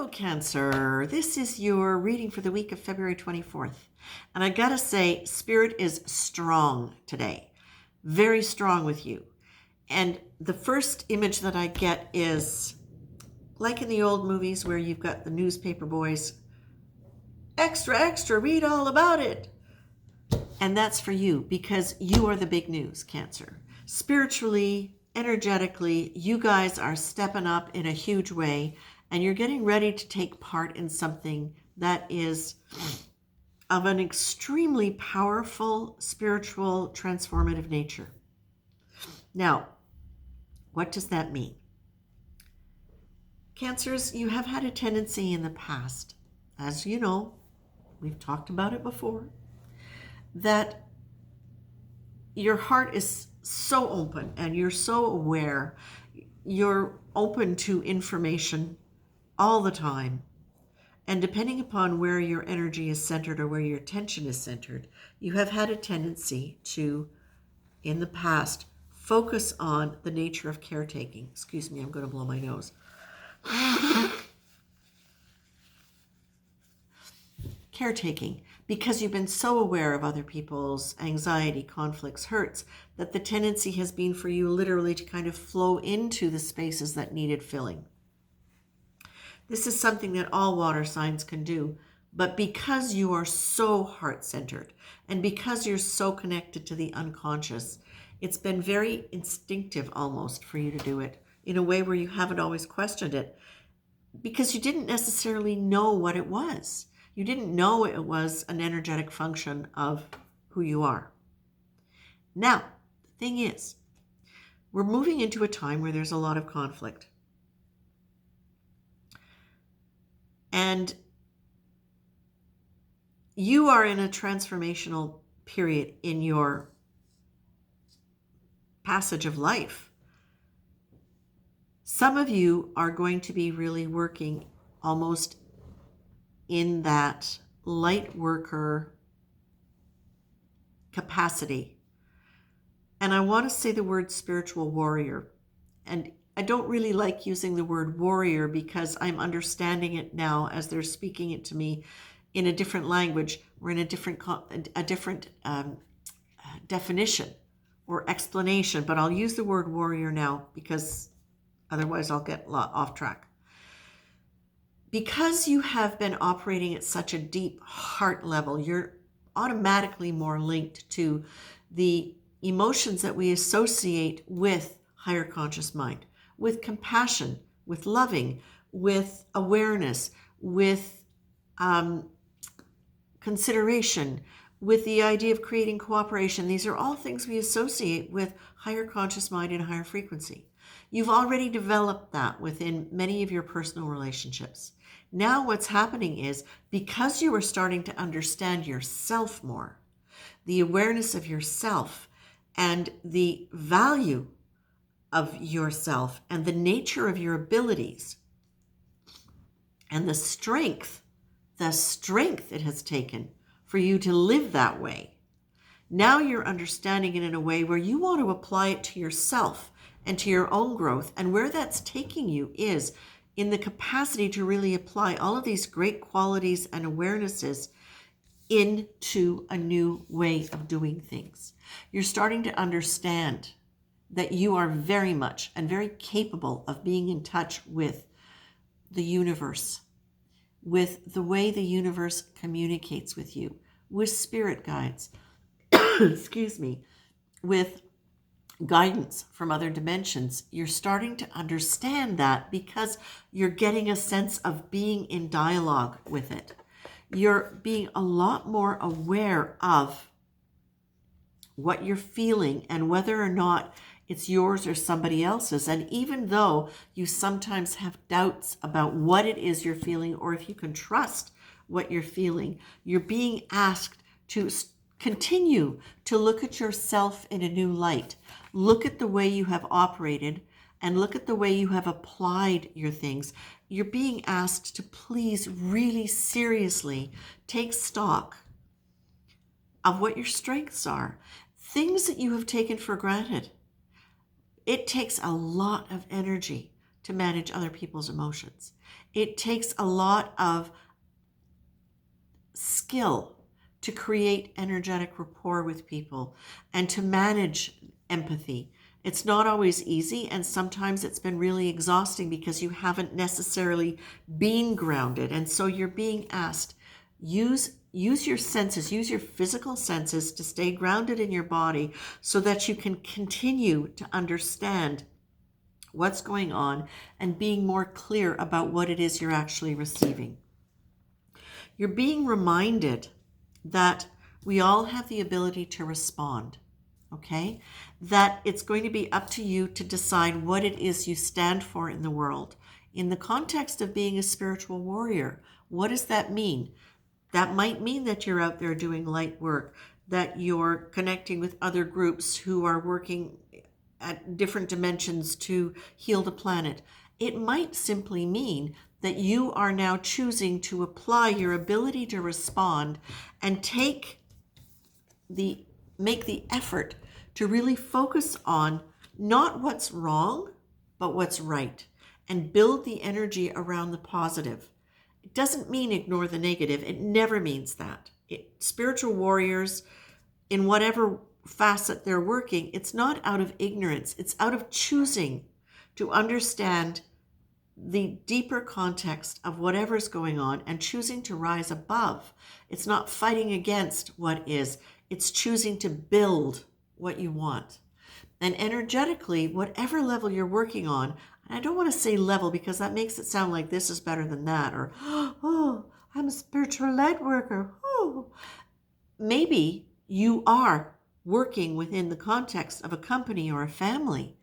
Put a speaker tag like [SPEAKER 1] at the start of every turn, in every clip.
[SPEAKER 1] Hello, Cancer. This is your reading for the week of February 24th. And I gotta say, Spirit is strong today. Very strong with you. And the first image that I get is like in the old movies where you've got the newspaper boys, extra, extra, read all about it. And that's for you because you are the big news, Cancer. Spiritually, energetically, you guys are stepping up in a huge way and you're getting ready to take part in something that is of an extremely powerful, spiritual, transformative nature. Now, what does that mean? Cancers, you have had a tendency in the past, as you know, we've talked about it before, that your heart is so open and you're so aware, you're open to information all the time. And depending upon where your energy is centered or where your attention is centered, you have had a tendency to, in the past, focus on the nature of caretaking. Excuse me, I'm going to blow my nose. Caretaking, because you've been so aware of other people's anxiety, conflicts, hurts, that the tendency has been for you literally to kind of flow into the spaces that needed filling. This is something that all water signs can do, but because you are so heart-centered and because you're so connected to the unconscious, it's been very instinctive almost for you to do it in a way where you haven't always questioned it because you didn't necessarily know what it was. You didn't know it was an energetic function of who you are. Now, the thing is, we're moving into a time where there's a lot of conflict. And you are in a transformational period in your passage of life. Some of you are going to be really working almost in that light worker capacity. And I want to say the word spiritual warrior. And I don't really like using the word warrior because I'm understanding it now as they're speaking it to me in a different language or in a different definition or explanation. But I'll use the word warrior now because otherwise I'll get off track. Because you have been operating at such a deep heart level, you're automatically more linked to the emotions that we associate with higher conscious mind, with compassion, with loving, with awareness, with consideration, with the idea of creating cooperation. These are all things we associate with higher conscious mind and higher frequency. You've already developed that within many of your personal relationships. Now what's happening is because you are starting to understand yourself more, the awareness of yourself and the value of yourself and the nature of your abilities and the strength it has taken for you to live that way. Now you're understanding it in a way where you want to apply it to yourself and to your own growth. And where that's taking you is in the capacity to really apply all of these great qualities and awarenesses into a new way of doing things. You're starting to understand that you are very much and very capable of being in touch with the universe, with the way the universe communicates with you, with spirit guides, excuse me, with guidance from other dimensions. You're starting to understand that because you're getting a sense of being in dialogue with it. You're being a lot more aware of what you're feeling and whether or not it's yours or somebody else's. And even though you sometimes have doubts about what it is you're feeling or if you can trust what you're feeling, you're being asked to continue to look at yourself in a new light. Look at the way you have operated and look at the way you have applied your things. You're being asked to please really seriously take stock of what your strengths are, things that you have taken for granted. It takes a lot of energy to manage other people's emotions. It takes a lot of skill to create energetic rapport with people and to manage empathy. It's not always easy, and sometimes it's been really exhausting because you haven't necessarily been grounded. And so you're being asked, use your senses, use your physical senses to stay grounded in your body so that you can continue to understand what's going on and being more clear about what it is you're actually receiving. You're being reminded that we all have the ability to respond, okay? That it's going to be up to you to decide what it is you stand for in the world. In the context of being a spiritual warrior, what does that mean? That might mean that you're out there doing light work, that you're connecting with other groups who are working at different dimensions to heal the planet. It might simply mean that you are now choosing to apply your ability to respond and make the effort to really focus on not what's wrong, but what's right, and build the energy around the positive. It doesn't mean ignore the negative. It never means that. Spiritual warriors, in whatever facet they're working, it's not out of ignorance. It's out of choosing to understand the deeper context of whatever's going on and choosing to rise above. It's not fighting against what is. It's choosing to build what you want. And energetically, whatever level you're working on, and I don't want to say level because that makes it sound like this is better than that, or, oh, I'm a spiritual light worker. Oh, maybe you are working within the context of a company or a family.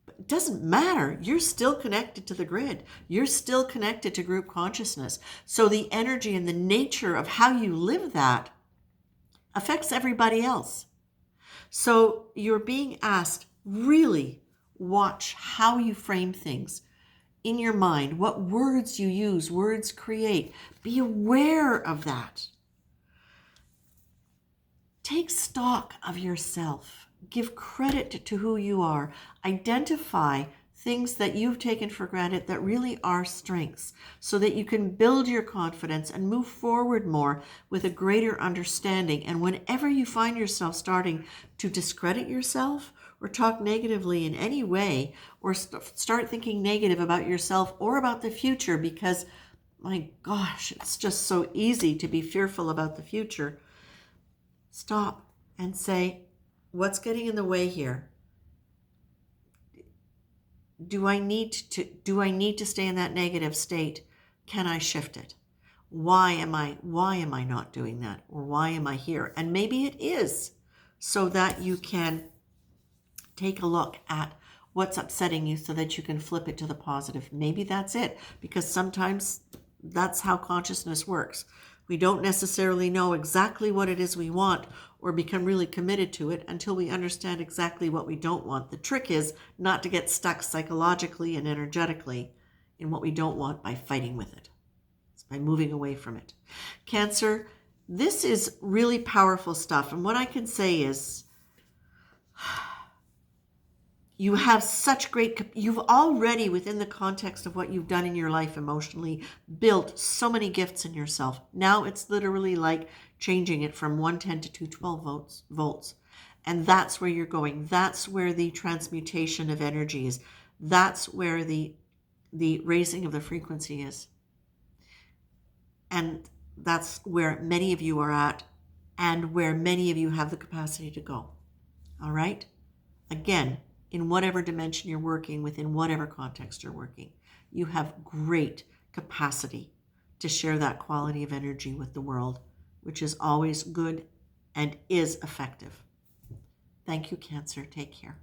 [SPEAKER 1] But it doesn't matter. You're still connected to the grid. You're still connected to group consciousness. So the energy and the nature of how you live that affects everybody else. So you're being asked, really watch how you frame things in your mind, what words you use, words create. Be aware of that. Take stock of yourself. Give credit to who you are. Identify things that you've taken for granted that really are strengths so that you can build your confidence and move forward more with a greater understanding. And whenever you find yourself starting to discredit yourself or talk negatively in any way, or start thinking negative about yourself or about the future, because my gosh, it's just so easy to be fearful about the future, stop and say, what's getting in the way here? Do I need to stay in that negative state? Can I shift it? Why am I not doing that? Or why am I here? And maybe it is so that you can take a look at what's upsetting you so that you can flip it to the positive. Maybe that's it, because sometimes that's how consciousness works. We don't necessarily know exactly what it is we want or become really committed to it until we understand exactly what we don't want. The trick is not to get stuck psychologically and energetically in what we don't want by fighting with it. It's by moving away from it. Cancer, this is really powerful stuff. And what I can say is, you have such you've already, within the context of what you've done in your life emotionally, built so many gifts in yourself. Now it's literally like changing it from 110 to 212 volts. And that's where you're going. That's where the transmutation of energy is. That's where the raising of the frequency is. And that's where many of you are at, and where many of you have the capacity to go. All right? Again, in whatever dimension you're working, within whatever context you're working, you have great capacity to share that quality of energy with the world, which is always good and is effective. Thank you, Cancer. Take care.